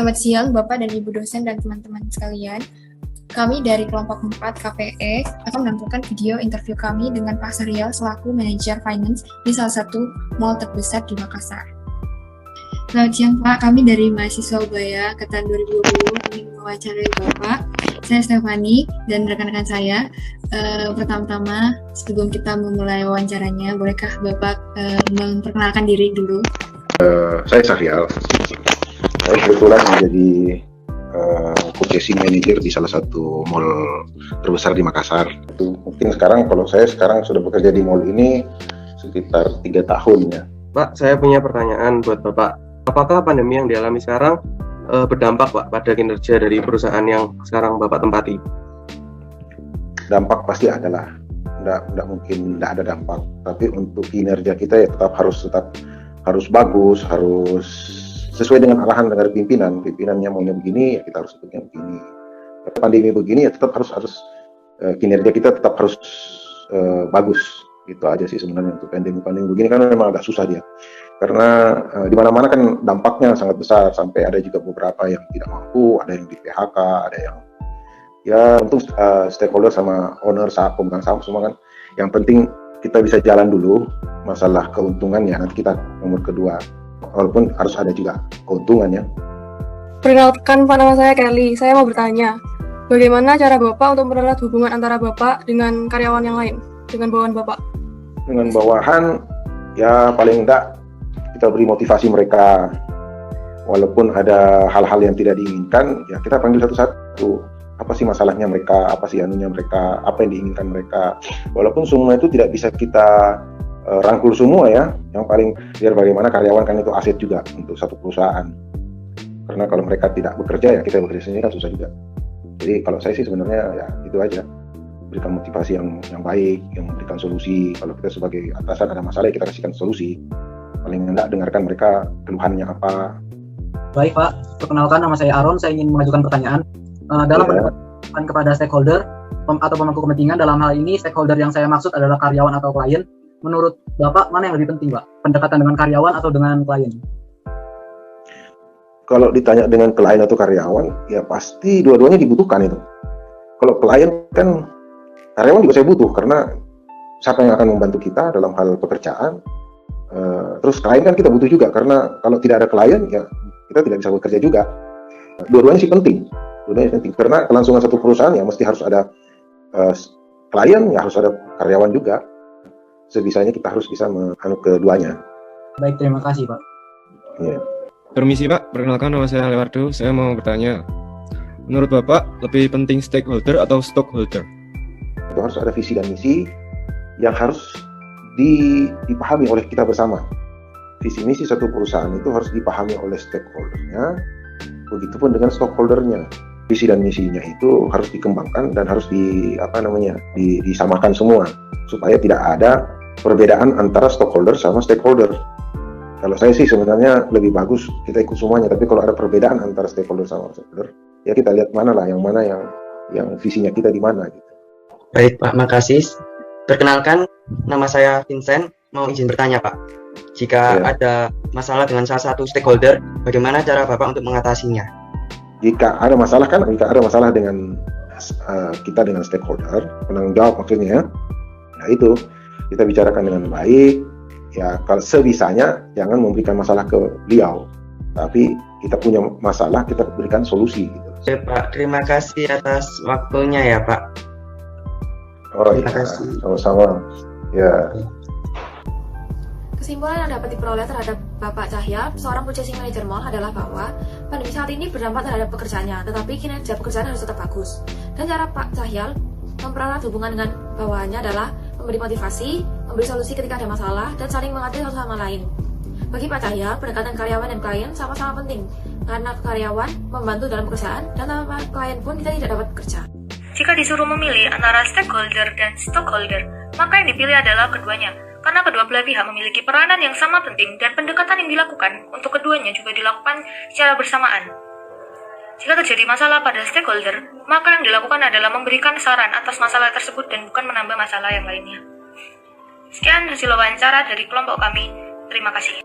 Selamat siang Bapak dan Ibu dosen dan teman-teman sekalian. Kami dari kelompok 4 KPE akan menampilkan video interview kami dengan Pak Sahrial selaku manajer finance di salah satu mall terbesar di Makassar. Selamat siang Pak, kami dari mahasiswa Ubaya Angkatan 2020 ingin mewawancarai Bapak. Saya Stefani dan rekan-rekan saya. Pertama-tama sebelum kita memulai wawancaranya, bolehkah Bapak memperkenalkan diri dulu? Saya Sahrial. Saya kebetulan menjadi purchasing manager di salah satu mall terbesar di Makassar. Itu mungkin kalau saya sekarang sudah bekerja di mall ini sekitar 3 tahun ya. Pak, saya punya pertanyaan buat Bapak. Apakah pandemi yang dialami sekarang berdampak Pak pada kinerja dari perusahaan yang sekarang Bapak tempati? Dampak pasti adalah, nggak mungkin nggak ada dampak. Tapi untuk kinerja kita ya tetap harus bagus, harus sesuai dengan arahan dari pimpinannya maunya begini ya kita harus ikutnya begini. Pandemi begini ya tetap harus kinerja kita tetap harus bagus. Gitu aja sih sebenarnya. Untuk pandemi begini kan memang agak susah dia, karena di mana-mana kan dampaknya sangat besar, sampai ada juga beberapa yang tidak mampu, ada yang di PHK, ada yang ya untung stakeholder sama owner pemegang saham semua kan. Yang penting kita bisa jalan dulu, masalah keuntungannya nanti kita nomor kedua, walaupun harus ada juga keuntungannya. Perkenalkan, Pak, nama saya Kelly. Saya mau bertanya, bagaimana cara Bapak untuk mempererat hubungan antara Bapak dengan karyawan yang lain, dengan bawahan Bapak? Dengan bawahan, ya paling enggak kita beri motivasi mereka. Walaupun ada hal-hal yang tidak diinginkan, ya kita panggil satu-satu. Apa sih masalahnya mereka, apa sih anunya mereka, apa yang diinginkan mereka. Walaupun semua itu tidak bisa kita rangkul semua ya. Yang paling biar bagaimana karyawan kan itu aset juga untuk satu perusahaan. Karena kalau mereka tidak bekerja ya kita bekerja sendiri kan susah juga. Jadi kalau saya sih sebenarnya ya itu aja. Berikan motivasi yang baik, yang memberikan solusi. Kalau kita sebagai atasan ada masalah ya kita kasihkan solusi. Paling enggak dengarkan mereka keluhannya apa. Baik Pak, perkenalkan nama saya Aaron. Saya ingin mengajukan pertanyaan dalam pendekatan kepada stakeholder atau pemangku kepentingan. Dalam hal ini stakeholder yang saya maksud adalah karyawan atau klien. Menurut Bapak mana yang lebih penting Pak? Pendekatan dengan karyawan atau dengan klien? Kalau ditanya dengan klien atau karyawan, ya pasti dua-duanya dibutuhkan itu. Kalau klien kan karyawan juga saya butuh, karena siapa yang akan membantu kita dalam hal pekerjaan. Terus klien kan kita butuh juga, karena kalau tidak ada klien ya kita tidak bisa bekerja juga. Dua-duanya sih penting, karena kelangsungan satu perusahaan ya mesti harus ada klien, ya harus ada karyawan juga. Sebisanya kita harus bisa menganut keduanya. Baik, terima kasih Pak. Ya. Permisi Pak, perkenalkan nama saya Lewardo. Saya mau bertanya, menurut Bapak lebih penting stakeholder atau stockholder? Itu harus ada visi dan misi yang harus dipahami oleh kita bersama. Visi misi satu perusahaan itu harus dipahami oleh stakeholdernya, begitupun dengan stockholdernya. Visi dan misinya itu harus dikembangkan dan harus disamakan semua supaya tidak ada perbedaan antara stockholder sama stakeholder. Kalau saya sih sebenarnya lebih bagus kita ikut semuanya, tapi kalau ada perbedaan antara stakeholder sama stakeholder, ya kita lihat mana yang visinya kita di mana gitu. Baik Pak, makasih. Perkenalkan, nama saya Vincent, mau izin bertanya Pak. Jika ada masalah dengan salah satu stakeholder, bagaimana cara Bapak untuk mengatasinya? Jika ada masalah dengan kita dengan stakeholder, penanggung jawab maksudnya, nah itu kita bicarakan dengan baik. Ya kalau sebisanya jangan memberikan masalah ke beliau, tapi kita punya masalah kita berikan solusi gitu. Oke Pak, terima kasih atas waktunya ya Pak. Oh iya, sama-sama. Ya. Kesimpulan yang dapat diperoleh terhadap Bapak Sahrial, seorang purchasing manager mall, adalah bahwa pandemi saat ini berdampak terhadap pekerjaannya, tetapi kinerja pekerjaan harus tetap bagus. Dan cara Pak Sahrial mempererat hubungan dengan bawahannya adalah memberi motivasi, memberi solusi ketika ada masalah, dan saling mengerti satu sama lain. Bagi Pak Sahrial, pendekatan karyawan dan klien sama-sama penting, karena karyawan membantu dalam pekerjaan, dan tanpa klien pun kita tidak dapat bekerja. Jika disuruh memilih antara stakeholder dan stockholder, maka yang dipilih adalah keduanya, karena kedua belah pihak memiliki peranan yang sama penting dan pendekatan yang dilakukan untuk keduanya juga dilakukan secara bersamaan. Jika terjadi masalah pada stakeholder, maka yang dilakukan adalah memberikan saran atas masalah tersebut dan bukan menambah masalah yang lainnya. Sekian hasil wawancara dari kelompok kami. Terima kasih.